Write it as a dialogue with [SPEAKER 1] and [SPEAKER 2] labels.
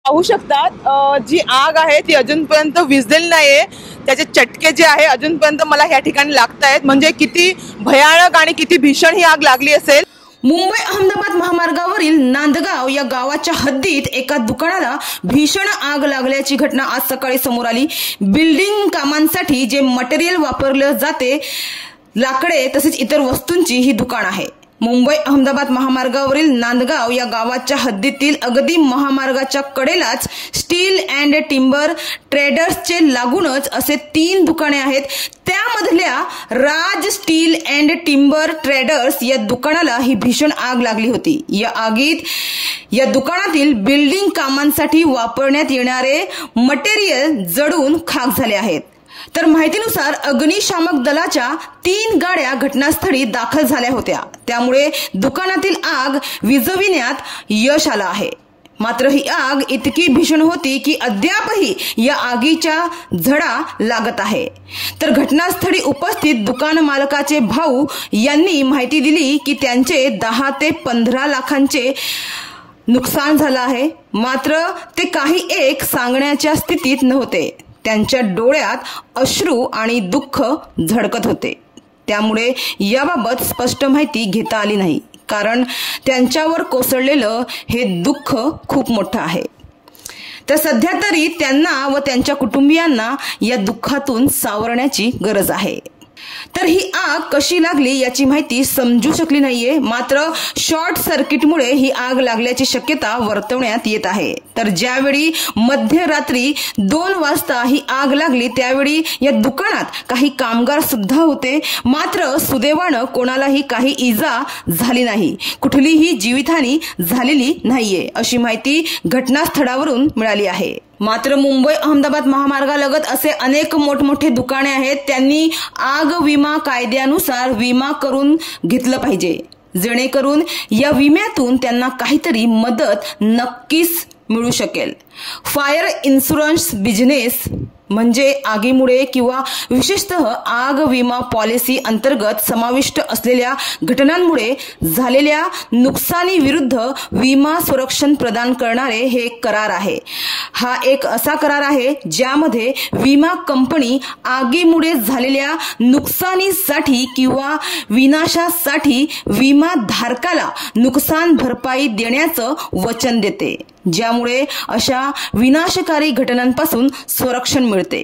[SPEAKER 1] पाहू शकतात जी आग आहे ती अजूनपर्यंत विझलेली नाहीये। त्याचे चटके जे आहे अजूनपर्यंत मला ह्या ठिकाणी लागतायत। म्हणजे किती भयानक आणि किती भीषण ही आग लागली असेल।
[SPEAKER 2] मुंबई अहमदाबाद महामार्गावरील नांदगाव या गावाच्या हद्दीत एका दुकानाला भीषण आग लागल्याची घटना आज सकाळी समोर आली। बिल्डिंग कामांसाठी जे मटेरियल वापरले जाते, लाकडे तसेच इतर वस्तूंची ही दुकान आहे। मुंबई अहमदाबाद महामार्गावरील नांदगाव या गावाच्या हद्दीतील अगदी महामार्गाच्या कडेलाच स्टील अँड टिंबर ट्रेडर्सचे लागूनच असे 3 दुकाने आहेत। त्यामधल्या राज स्टील अँड टिंबर ट्रेडर्स या दुकानाला ही भीषण आग लागली होती। या आगीत या दुकानातील बिल्डिंग कामांसाठी वापरण्यात येणारे मटेरियल जळून खाक झाले आहेत। तर माहितीनुसार अग्निशामक दलाच्या 3 गाड्या घटनास्थळी दाखल झाल्या होत्या। त्यामुळे दुकानातील आग विझविण्यात यश आलं आहे। मात्र ही आग इतकी भीषण होती की अद्यापही या आगीच्या झळा लागत आहे। तर घटनास्थळी उपस्थित दुकान मालकाचे भाऊ यांनी माहिती दिली की त्यांचे 10 ते 15 लाखांचे नुकसान झालं आहे। मात्र ते काही एक सांगण्याच्या स्थितीत नव्हते। त्यांच्या डोळ्यात अश्रू आणि दुःख झळकत होते। त्यामुळे याबाबत स्पष्ट माहिती घेता आली नाही, कारण त्यांच्यावर कोसळलेलं हे दुःख खूप मोठं आहे। तर सध्या तरी त्यांना व त्यांच्या कुटुंबियांना या दुःखातून सावरण्याची गरज आहे। तर ही आग कशी लागली याची माहिती समजू शकली नाहीये। मात्र शॉर्ट सर्किटमुळे ही आग लागल्याची शक्यता वर्तवण्यात येत आहे। तर ज्यावेळी मध्यरात्री 2 वाजता ही आग लागली त्यावेळी या दुकानात काही कामगार सुद्धा होते। मात्र सुदैवानं कोणालाही काही इजा झाली नाही, कुठलीही जीवितहानी झालेली नाहीये अशी माहिती घटनास्थळावरून मिळाली आहे। मात्र मुंबई अहमदाबाद महामार्गालगत असे अनेक मोठमोठे दुकाने आहेत, त्यांनी आग विमा कायद्यानुसार विमा करून घेतलं पाहिजे, जेणेकरून या विम्यातून त्यांना काहीतरी मदत नक्कीच मिळू शकेल। फायर इन्शुरन्स बिझनेस म्हणजे आगीमुळे किंवा विशेषतः आग विमा पॉलिसी अंतर्गत समाविष्ट असलेल्या घटनांमुळे झालेल्या नुकसानी विरुद्ध विमा संरक्षण प्रदान करणारे हे एक करार आहे। हा एक असा करार आहे ज्यामध्ये विमा कंपनी आगीमुळे झालेल्या नुकसानीसाठी किंवा विनाशासाठी विमा धारकाला नुकसान भरपाई देण्याचं वचन देते, ज्यामुळे अशा विनाशकारी घटनांपासून संरक्षण मिळते।